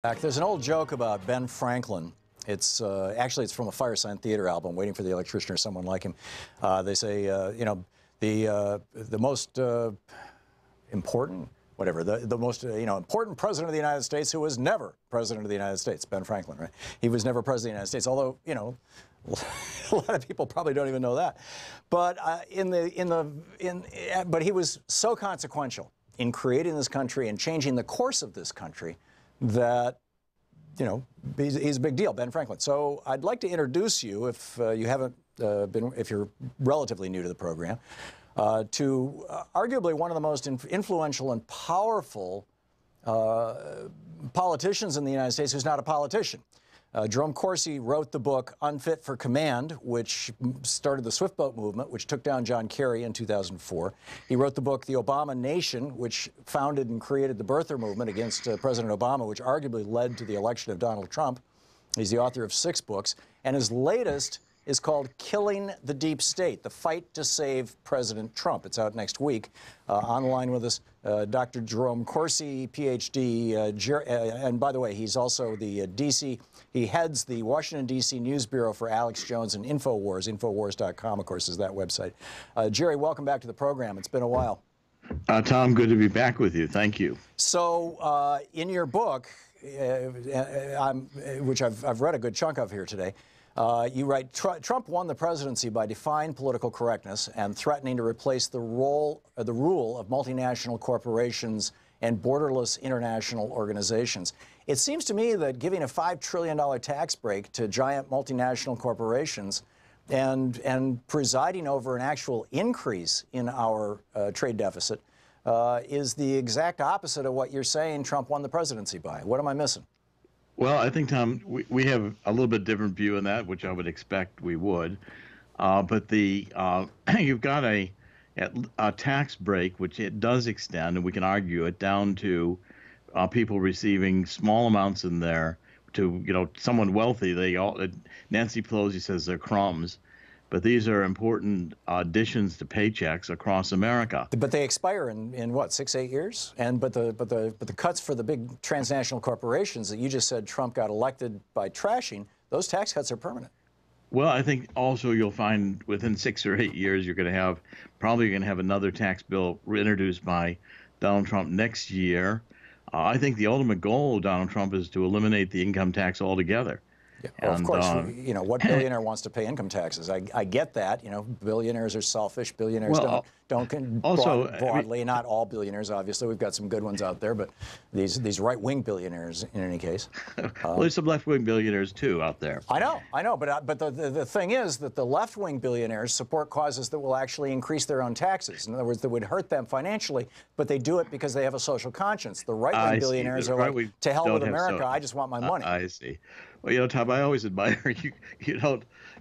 There's an old joke about Ben Franklin. It's actually it's from a Firesign Theater album, Waiting for the Electrician or someone like him. They say, you know, the most important, whatever, the most important president of the United States who was never president of the United States, Ben Franklin, right? He was never president of the United States, although a lot of people probably don't even know that. But but he was so consequential in creating this country and changing the course of this country that, you know, he's a big deal, Ben Franklin. So I'd like to introduce you, if you haven't if you're relatively new to the program, to arguably one of the most influential and powerful politicians in the United States who's not a politician. Jerome Corsi wrote the book Unfit for Command, which started the Swift Boat movement, which took down John Kerry in 2004. He wrote the book The Obama Nation, which founded and created the birther movement against President Obama, which arguably led to the election of Donald Trump. He's the author of 6 books, and his latest is called Killing the Deep State, The Fight to Save President Trump. It's out next week. On the line with us, Dr. Jerome Corsi, PhD, and by the way, he's also the he heads the Washington, D.C. News Bureau for Alex Jones and InfoWars. Infowars.com, of course, is that website. Jerry, welcome back to the program. It's been a while. Tom, good to be back with you. Thank you. So in your book, which I've read a good chunk of here today, you write, Trump won the presidency by defying political correctness and threatening to replace the rule of multinational corporations and borderless international organizations. It seems to me that giving a $5 trillion tax break to giant multinational corporations and presiding over an actual increase in our trade deficit is the exact opposite of what you're saying Trump won the presidency by. What am I missing? Well, I think, Tom, we have a little bit different view on that, which I would expect we would. But you've got a tax break, which it does extend, and we can argue it down to people receiving small amounts in there to, someone wealthy. Nancy Pelosi says they're crumbs. But these are important additions to paychecks across America. But they expire in what, 6-8 years? But the cuts for the big transnational corporations that you just said Trump got elected by trashing, those tax cuts are permanent. Well, I think also you'll find within 6 or 8 years you're going to have another tax bill introduced by Donald Trump next year. I think the ultimate goal of Donald Trump is to eliminate the income tax altogether. Yeah, well, of course, what billionaire wants to pay income taxes? I get that. Billionaires are selfish. Billionaires don't broadly, not all billionaires, obviously. We've got some good ones out there, but these right-wing billionaires, in any case. Well, there's some left-wing billionaires, too, out there. I know, but the thing is that the left-wing billionaires support causes that will actually increase their own taxes. In other words, that would hurt them financially, but they do it because they have a social conscience. The right-wing billionaires are like, to hell with America, I just want my money. I see. Well, Tom, I always admire you.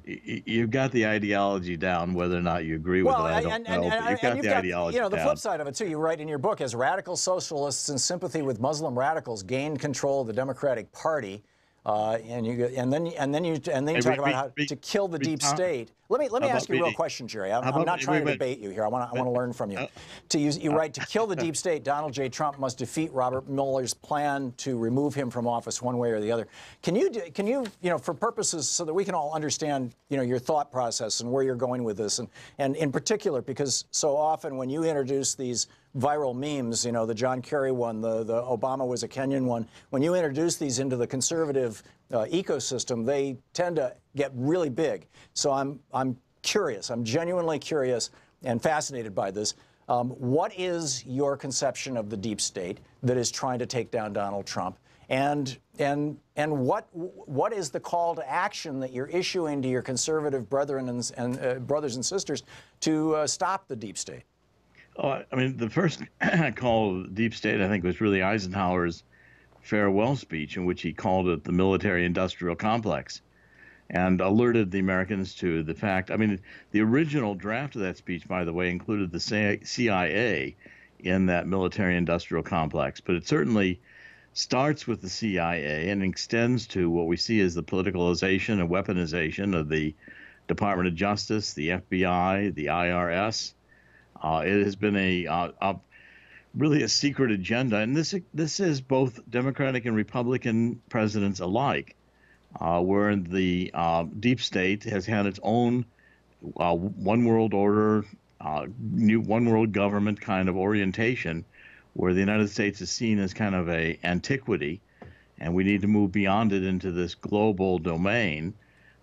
You've got the ideology down. Whether or not you agree with it, I don't know. But you've got the ideology down. The flip side of it too. You write in your book, as radical socialists in sympathy with Muslim radicals gained control of the Democratic Party, and then you talk about how to kill the deep state. Let me ask you a real question, Jerry. I'm not trying to debate you here. I want to learn from you. You write, to kill the deep state, Donald J. Trump must defeat Robert Mueller's plan to remove him from office one way or the other. Can you for purposes so that we can all understand your thought process and where you're going with this, and in particular because so often when you introduce these viral memes, the John Kerry one, the Obama was a Kenyan one, when you introduce these into the conservative ecosystem, they tend to get really big. So I'm curious. I'm genuinely curious and fascinated by this. What is your conception of the deep state that is trying to take down Donald Trump? And what is the call to action that you're issuing to your conservative brethren and brothers and sisters to stop the deep state? Oh, I mean, the first call of deep state, I think, was really Eisenhower's farewell speech, in which he called it the military-industrial complex, and alerted the Americans to the fact. I mean, the original draft of that speech, by the way, included the CIA in that military-industrial complex, but it certainly starts with the CIA and extends to what we see as the politicalization and weaponization of the Department of Justice, the FBI, the IRS. It has been really a secret agenda, and this is both Democratic and Republican presidents alike, where the deep state has had its own one world order, new one world government kind of orientation, where the United States is seen as kind of a antiquity, and we need to move beyond it into this global domain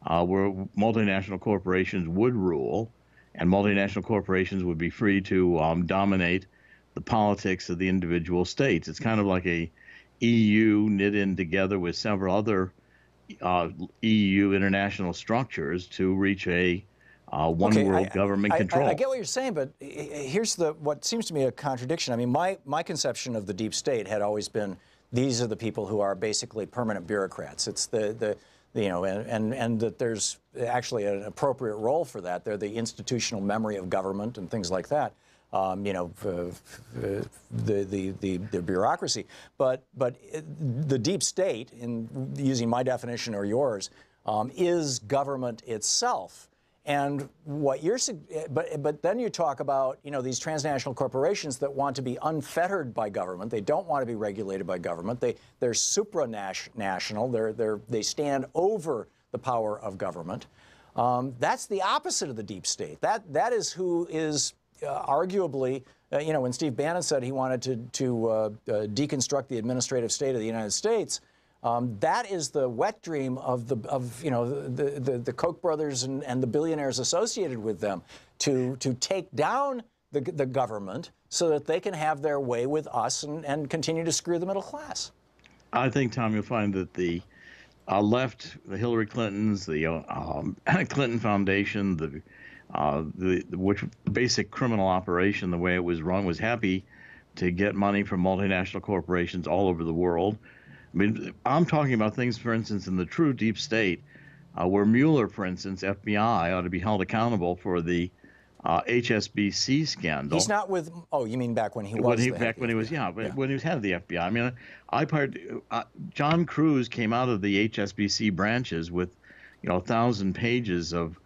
where multinational corporations would rule, and multinational corporations would be free to dominate the politics of the individual states. It's kind of like a EU knit in together with several other EU international structures to reach a one world government control. I get what you're saying, but here's what seems to me a contradiction. I mean, my conception of the deep state had always been these are the people who are basically permanent bureaucrats. It's and that there's actually an appropriate role for that. They're the institutional memory of government and things like that. The bureaucracy, but the deep state, in using my definition or yours, is government itself. And what you're, but then you talk about these transnational corporations that want to be unfettered by government. They don't want to be regulated by government. They're supranational. They stand over the power of government. That's the opposite of the deep state. That is who is arguably, when Steve Bannon said he wanted to deconstruct the administrative state of the United States, that is the wet dream of the Koch brothers and the billionaires associated with them, to take down the government so that they can have their way with us and continue to screw the middle class. I think, Tom, you'll find that the left, the Hillary Clintons, the Clinton Foundation, which basic criminal operation, the way it was run, was happy to get money from multinational corporations all over the world. I mean, I'm talking about things, for instance, in the true deep state, where Mueller, for instance, FBI, ought to be held accountable for the HSBC scandal. He's not with. Oh, you mean back when he was? When he was head of the FBI. I mean, John Cruz came out of the HSBC branches with, 1,000 pages of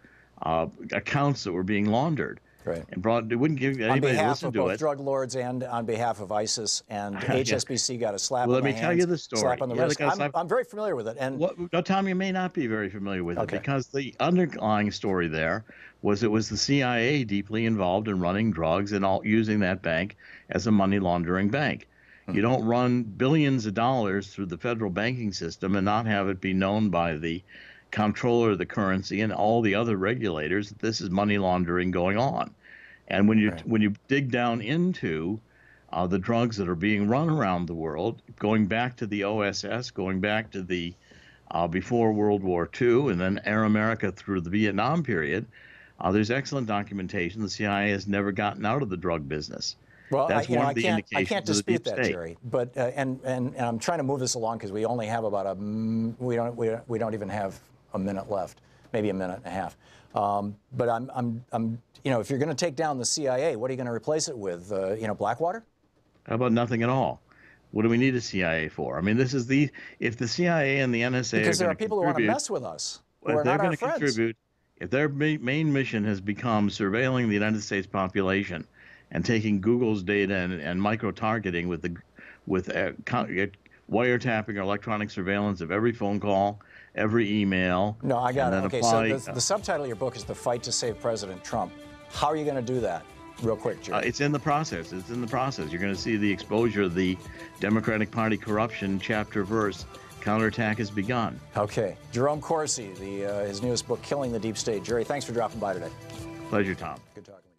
accounts that were being laundered. Right. And it wouldn't give anybody to listen to it. On behalf of both drug lords and on behalf of ISIS, and HSBC got a slap on the hands. Let me tell you the story. Slap on the wrist. I'm very familiar with it. And no, Tom, you may not be very familiar with it, because the underlying story there was it was the CIA deeply involved in running drugs and using that bank as a money laundering bank. You don't run billions of dollars through the federal banking system and not have it be known by the comptroller of the currency and all the other regulators that this is money laundering going on. And when you dig down into the drugs that are being run around the world, going back to the OSS, going back to the before World War II, and then Air America through the Vietnam period, there's excellent documentation. The CIA has never gotten out of the drug business. Well, I can't dispute that, Jerry. But and I'm trying to move this along because we only have about we don't even have a minute left, maybe a minute and a half. But I'm if you're going to take down the CIA, what are you going to replace it with? Blackwater? How about nothing at all? What do we need a CIA for? I mean, this is if the CIA and the NSA because there are people who want to mess with us. Well, if they're going to contribute, if their main mission has become surveilling the United States population and taking Google's data and micro-targeting with wiretapping or electronic surveillance of every phone call, every email. No, I got it. Okay, so the subtitle of your book is The Fight to Save President Trump. How are you going to do that? Real quick, Jerry. It's in the process. It's in the process. You're going to see the exposure of the Democratic Party corruption, chapter verse. Counterattack has begun. Okay. Jerome Corsi, his newest book, Killing the Deep State. Jerry, thanks for dropping by today. Pleasure, Tom. Good talking.